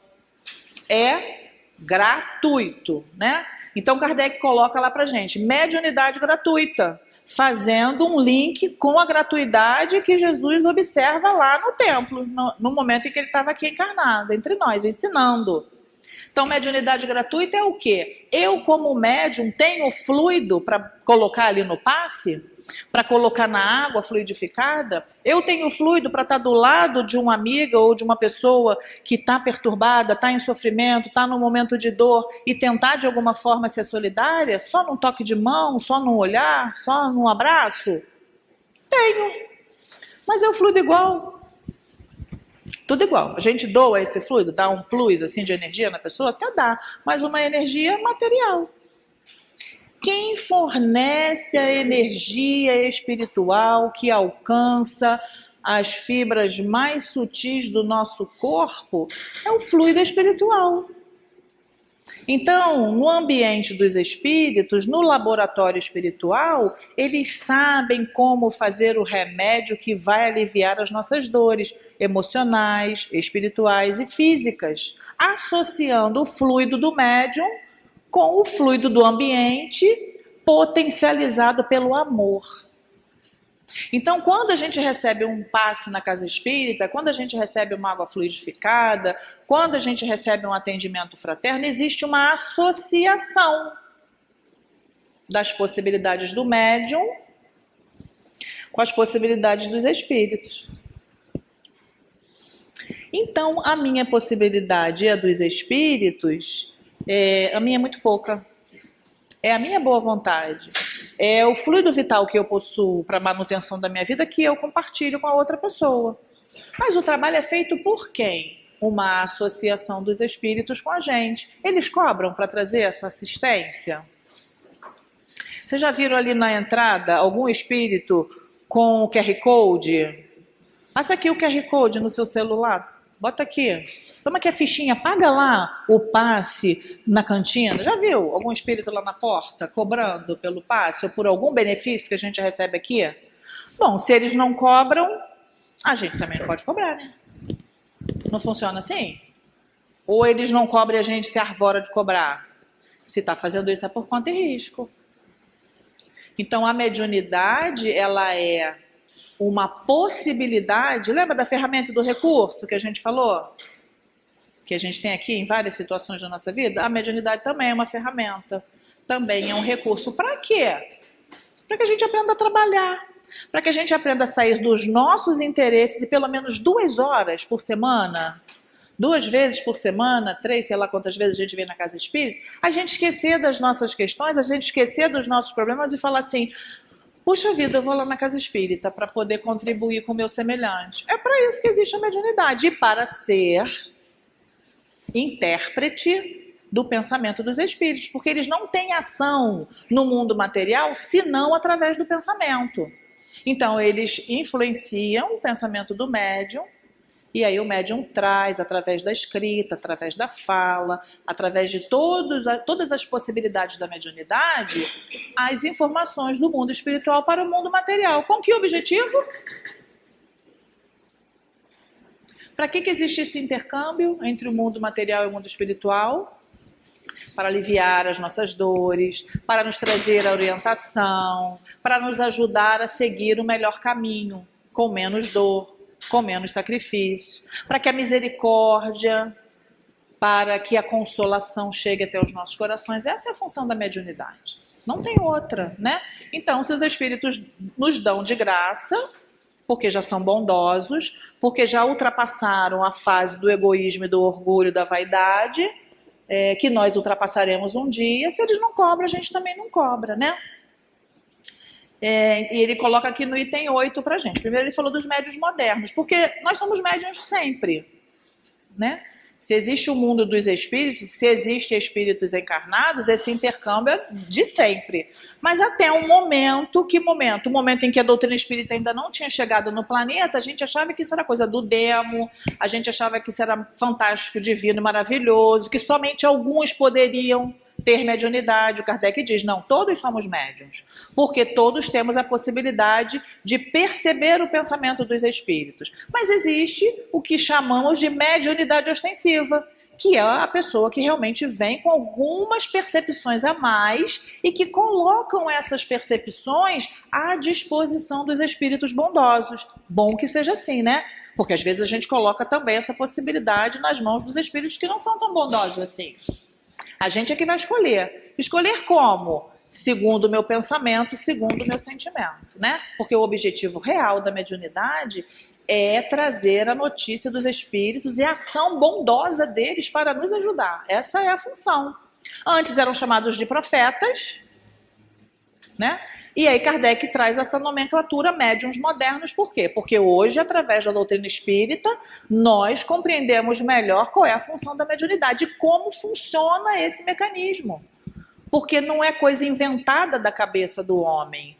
S3: é gratuito, né? Então Kardec coloca lá pra gente, mediunidade gratuita, fazendo um link com a gratuidade que Jesus observa lá no templo, no momento em que ele estava aqui encarnado, entre nós, ensinando. Então, mediunidade gratuita é o quê? Eu, como médium, tenho fluido para colocar ali no passe? Para colocar na água fluidificada? Eu tenho fluido para estar do lado de uma amiga ou de uma pessoa que está perturbada, está em sofrimento, está num momento de dor e tentar de alguma forma ser solidária? Só num toque de mão, só num olhar, só num abraço? Tenho. Mas eu fluido igual. Tudo igual. A gente doa esse fluido, dá um plus assim, de energia na pessoa? Até dá. Mas uma energia material. Quem fornece a energia espiritual que alcança as fibras mais sutis do nosso corpo é o fluido espiritual. Então, no ambiente dos espíritos, no laboratório espiritual, eles sabem como fazer o remédio que vai aliviar as nossas dores emocionais, espirituais e físicas, associando o fluido do médium com o fluido do ambiente, potencializado pelo amor. Então, quando a gente recebe um passe na casa espírita, quando a gente recebe uma água fluidificada, quando a gente recebe um atendimento fraterno, existe uma associação das possibilidades do médium com as possibilidades dos espíritos. Então, a minha possibilidade e a dos espíritos, a minha é muito pouca. É a minha boa vontade. É o fluido vital que eu possuo para a manutenção da minha vida que eu compartilho com a outra pessoa. Mas o trabalho é feito por quem? Uma associação dos espíritos com a gente. Eles cobram para trazer essa assistência? Vocês já viram ali na entrada algum espírito com o QR Code? Passa aqui o QR Code no seu celular. Bota aqui. Toma aqui a fichinha, paga lá o passe na cantina. Já viu algum espírito lá na porta cobrando pelo passe ou por algum benefício que a gente recebe aqui? Bom, se eles não cobram, a gente também não pode cobrar, né? Não funciona assim? Ou eles não cobram e a gente se arvora de cobrar? Se está fazendo isso é por conta e risco. Então a mediunidade, ela é uma possibilidade. Lembra da ferramenta do recurso que a gente falou? Que a gente tem aqui em várias situações da nossa vida? A mediunidade também é uma ferramenta. Também é um recurso. Para quê? Para que a gente aprenda a trabalhar. Para que a gente aprenda a sair dos nossos interesses e pelo menos 2 horas por semana, 2 vezes por semana, 3, sei lá quantas vezes a gente vem na casa espírita, a gente esquecer das nossas questões, a gente esquecer dos nossos problemas e falar assim: puxa vida, eu vou lá na casa espírita para poder contribuir com o meu semelhante. É para isso que existe a mediunidade. E para ser intérprete do pensamento dos espíritos, porque eles não têm ação no mundo material senão através do pensamento. Então eles influenciam o pensamento do médium, e aí o médium traz através da escrita, através da fala, através de todas as possibilidades da mediunidade, as informações do mundo espiritual para o mundo material. Com que objetivo? Para que existe esse intercâmbio entre o mundo material e o mundo espiritual? Para aliviar as nossas dores, para nos trazer a orientação, para nos ajudar a seguir o melhor caminho, com menos dor, com menos sacrifício, para que a misericórdia, para que a consolação chegue até os nossos corações. Essa é a função da mediunidade. Não tem outra, né? Então, se os espíritos nos dão de graça, porque já são bondosos, porque já ultrapassaram a fase do egoísmo e do orgulho, da vaidade, que nós ultrapassaremos um dia. Se eles não cobram, a gente também não cobra, né? E ele coloca aqui no item 8 para a gente. Primeiro ele falou dos médiuns modernos, porque nós somos médiuns sempre, né? Se existe o mundo dos espíritos, se existem espíritos encarnados, esse intercâmbio é de sempre. Mas até um momento, que momento? O momento em que a doutrina espírita ainda não tinha chegado no planeta, a gente achava que isso era coisa do demo, a gente achava que isso era fantástico, divino, maravilhoso, que somente alguns poderiam ter mediunidade. O Kardec diz: não, todos somos médiuns, porque todos temos a possibilidade de perceber o pensamento dos espíritos. Mas existe o que chamamos de mediunidade ostensiva, que é a pessoa que realmente vem com algumas percepções a mais e que colocam essas percepções à disposição dos espíritos bondosos. Bom que seja assim, né? Porque às vezes a gente coloca também essa possibilidade nas mãos dos espíritos que não são tão bondosos assim. A gente é que vai escolher. Escolher como? Segundo o meu pensamento, segundo o meu sentimento, né? Porque o objetivo real da mediunidade é trazer a notícia dos espíritos e a ação bondosa deles para nos ajudar. Essa é a função. Antes eram chamados de profetas, né? E aí Kardec traz essa nomenclatura médiuns modernos, por quê? Porque hoje, através da doutrina espírita, nós compreendemos melhor qual é a função da mediunidade e como funciona esse mecanismo. Porque não é coisa inventada da cabeça do homem,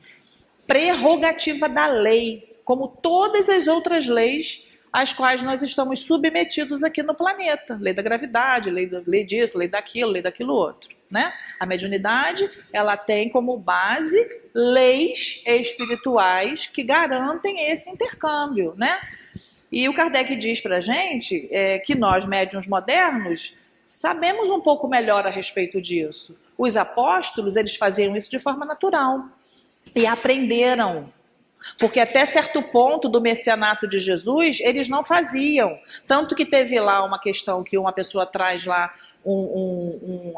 S3: prerrogativa da lei, como todas as outras leis às quais nós estamos submetidos aqui no planeta. Lei da gravidade, lei disso, lei daquilo outro, né? A mediunidade, ela tem como base leis espirituais que garantem esse intercâmbio, né? E o Kardec diz pra gente que nós, médiuns modernos, sabemos um pouco melhor a respeito disso. Os apóstolos, eles faziam isso de forma natural e aprenderam. Porque até certo ponto do messianato de Jesus, eles não faziam. Tanto que teve lá uma questão que uma pessoa traz lá,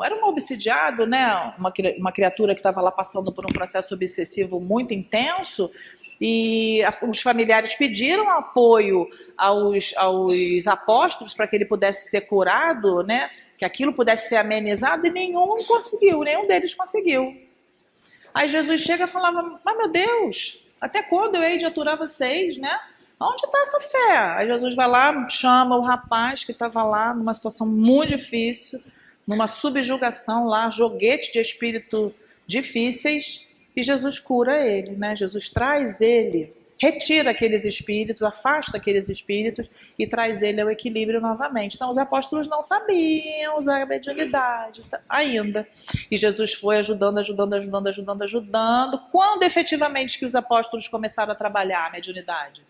S3: era um obsidiado, né? Uma criatura que estava lá passando por um processo obsessivo muito intenso, e os familiares pediram apoio aos apóstolos para que ele pudesse ser curado, né? Que aquilo pudesse ser amenizado, e nenhum deles conseguiu. Aí Jesus chega e falava, mas meu Deus, até quando eu hei de aturar vocês, né? Onde está essa fé? Aí Jesus vai lá, chama o rapaz que estava lá numa situação muito difícil, numa subjugação lá, joguete de espírito difíceis, e Jesus cura ele, né? Jesus traz ele, retira aqueles espíritos, afasta aqueles espíritos e traz ele ao equilíbrio novamente. Então os apóstolos não sabiam usar a mediunidade ainda. E Jesus foi ajudando. Quando efetivamente que os apóstolos começaram a trabalhar a mediunidade?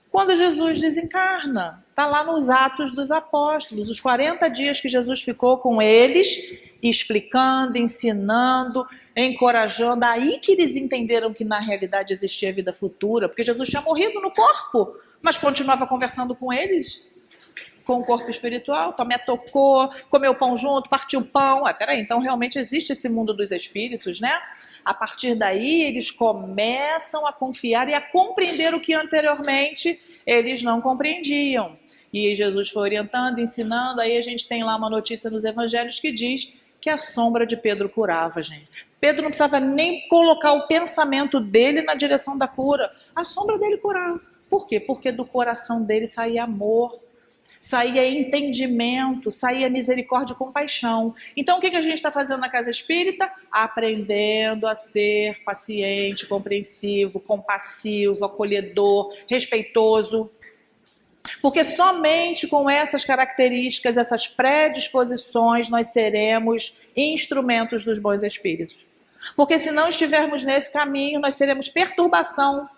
S3: Quando Jesus desencarna. Está lá nos Atos dos Apóstolos, os 40 dias que Jesus ficou com eles, explicando, ensinando, encorajando. Aí que eles entenderam que na realidade existia vida futura, porque Jesus tinha morrido no corpo, mas continuava conversando com eles, com o corpo espiritual. Tomé tocou, comeu pão junto, partiu pão. Peraí, então realmente existe esse mundo dos espíritos, né? A partir daí eles começam a confiar e a compreender o que anteriormente eles não compreendiam. E Jesus foi orientando, ensinando. Aí a gente tem lá uma notícia nos evangelhos que diz que a sombra de Pedro curava, gente. Pedro não precisava nem colocar o pensamento dele na direção da cura. A sombra dele curava. Por quê? Porque do coração dele saía amor, saía entendimento, saía misericórdia e compaixão. Então o que a gente está fazendo na Casa Espírita? Aprendendo a ser paciente, compreensivo, compassivo, acolhedor, respeitoso. Porque somente com essas características, essas predisposições, nós seremos instrumentos dos bons espíritos. Porque se não estivermos nesse caminho, nós seremos perturbação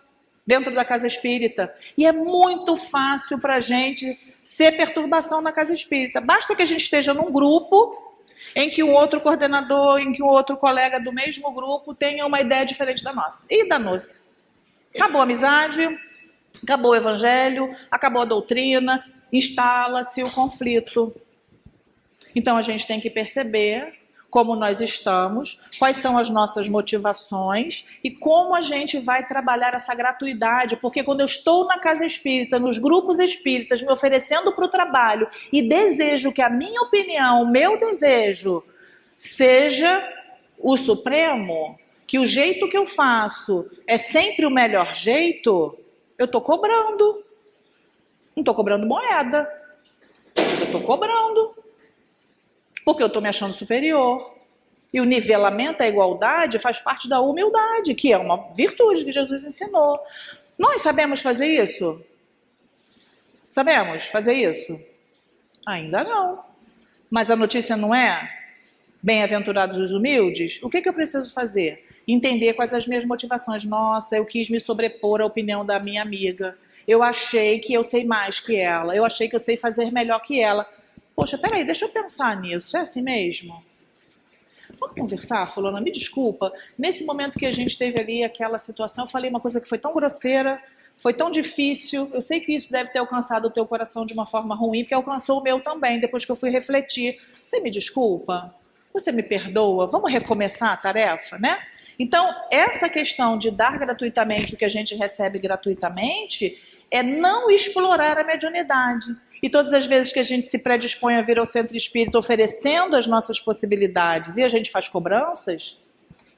S3: dentro da Casa Espírita. E é muito fácil para a gente ser perturbação na Casa Espírita. Basta que a gente esteja num grupo em que um outro coordenador, em que um outro colega do mesmo grupo tenha uma ideia diferente da nossa. E danou-se. Acabou a amizade, acabou o evangelho, acabou a doutrina, instala-se o conflito. Então a gente tem que perceber como nós estamos, quais são as nossas motivações e como a gente vai trabalhar essa gratuidade, porque quando eu estou na Casa Espírita, nos grupos espíritas, me oferecendo para o trabalho e desejo que a minha opinião, o meu desejo, seja o supremo, que o jeito que eu faço é sempre o melhor jeito, eu estou cobrando. Não estou cobrando moeda, mas eu estou cobrando. Porque eu estou me achando superior. E o nivelamento, a igualdade, faz parte da humildade, que é uma virtude que Jesus ensinou. Nós sabemos fazer isso? Sabemos fazer isso? Ainda não. Mas a notícia não é bem-aventurados os humildes? O que eu preciso fazer? Entender quais as minhas motivações. Nossa, eu quis me sobrepor à opinião da minha amiga. Eu achei que eu sei mais que ela. Eu achei que eu sei fazer melhor que ela. Poxa, peraí, deixa eu pensar nisso. É assim mesmo? Vamos conversar, fulana? Me desculpa. Nesse momento que a gente teve ali aquela situação, eu falei uma coisa que foi tão grosseira, Foi tão difícil. Eu sei que isso deve ter alcançado o teu coração de uma forma ruim, porque alcançou o meu também, depois que eu fui refletir. Você me desculpa? Você me perdoa? Vamos recomeçar a tarefa, né? Então, essa questão de dar gratuitamente o que a gente recebe gratuitamente é não explorar a mediunidade. E todas as vezes que a gente se predispõe a vir ao centro espírita oferecendo as nossas possibilidades e a gente faz cobranças,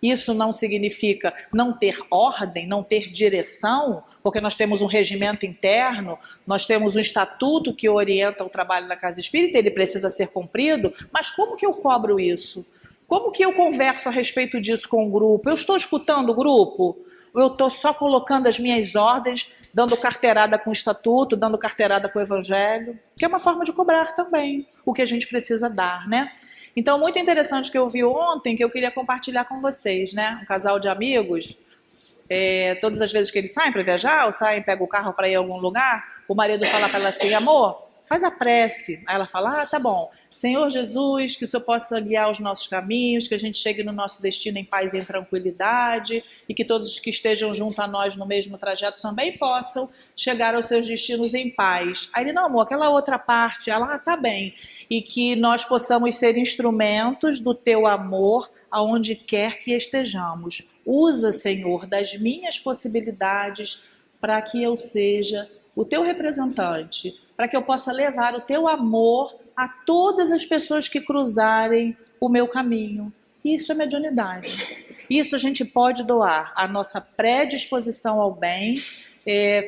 S3: isso não significa não ter ordem, não ter direção, porque nós temos um regimento interno, nós temos um estatuto que orienta o trabalho da Casa Espírita, ele precisa ser cumprido, mas como que eu cobro isso? Como que eu converso a respeito disso com o grupo? Eu estou escutando o grupo? Ou eu estou só colocando as minhas ordens, dando carteirada com o estatuto, dando carteirada com o evangelho? Que é uma forma de cobrar também o que a gente precisa dar, né? Então, muito interessante que eu vi ontem, que eu queria compartilhar com vocês, né? Um casal de amigos, todas as vezes que eles saem para viajar, ou saem, pegam o carro para ir a algum lugar, o marido fala para ela assim, amor, faz a prece. Aí ela fala, tá bom. Senhor Jesus, que o Senhor possa guiar os nossos caminhos, que a gente chegue no nosso destino em paz e em tranquilidade, e que todos os que estejam junto a nós no mesmo trajeto também possam chegar aos seus destinos em paz. Aí ele, não, amor, aquela outra parte, ela, tá bem. E que nós possamos ser instrumentos do teu amor aonde quer que estejamos. Usa, Senhor, das minhas possibilidades para que eu seja o teu representante, para que eu possa levar o teu amor a todas as pessoas que cruzarem o meu caminho. Isso é mediunidade. Isso a gente pode doar, a nossa predisposição ao bem,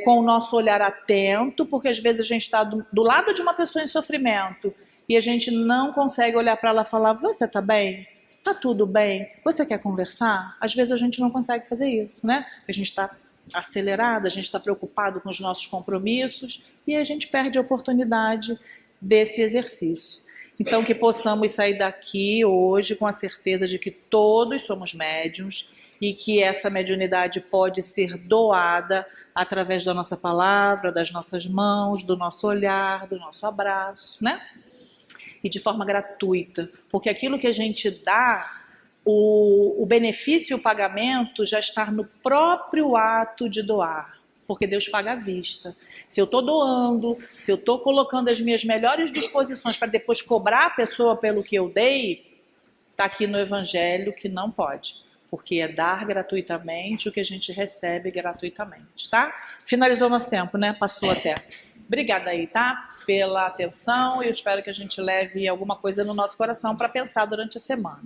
S3: com o nosso olhar atento, porque às vezes a gente está do lado de uma pessoa em sofrimento e a gente não consegue olhar para ela e falar, você está bem? Está tudo bem? Você quer conversar? Às vezes a gente não consegue fazer isso, né? A gente está acelerado, a gente está preocupado com os nossos compromissos e a gente perde a oportunidade desse exercício. Então, que possamos sair daqui hoje com a certeza de que todos somos médiuns e que essa mediunidade pode ser doada através da nossa palavra, das nossas mãos, do nosso olhar, do nosso abraço, né? E de forma gratuita, porque aquilo que a gente dá, o benefício e o pagamento já está no próprio ato de doar, porque Deus paga à vista. Se eu estou doando, se eu estou colocando as minhas melhores disposições para depois cobrar a pessoa pelo que eu dei, está aqui no Evangelho que não pode, porque é dar gratuitamente o que a gente recebe gratuitamente, tá? Finalizou nosso tempo, né? Passou até. Obrigada aí, tá? Pela atenção e eu espero que a gente leve alguma coisa no nosso coração para pensar durante a semana.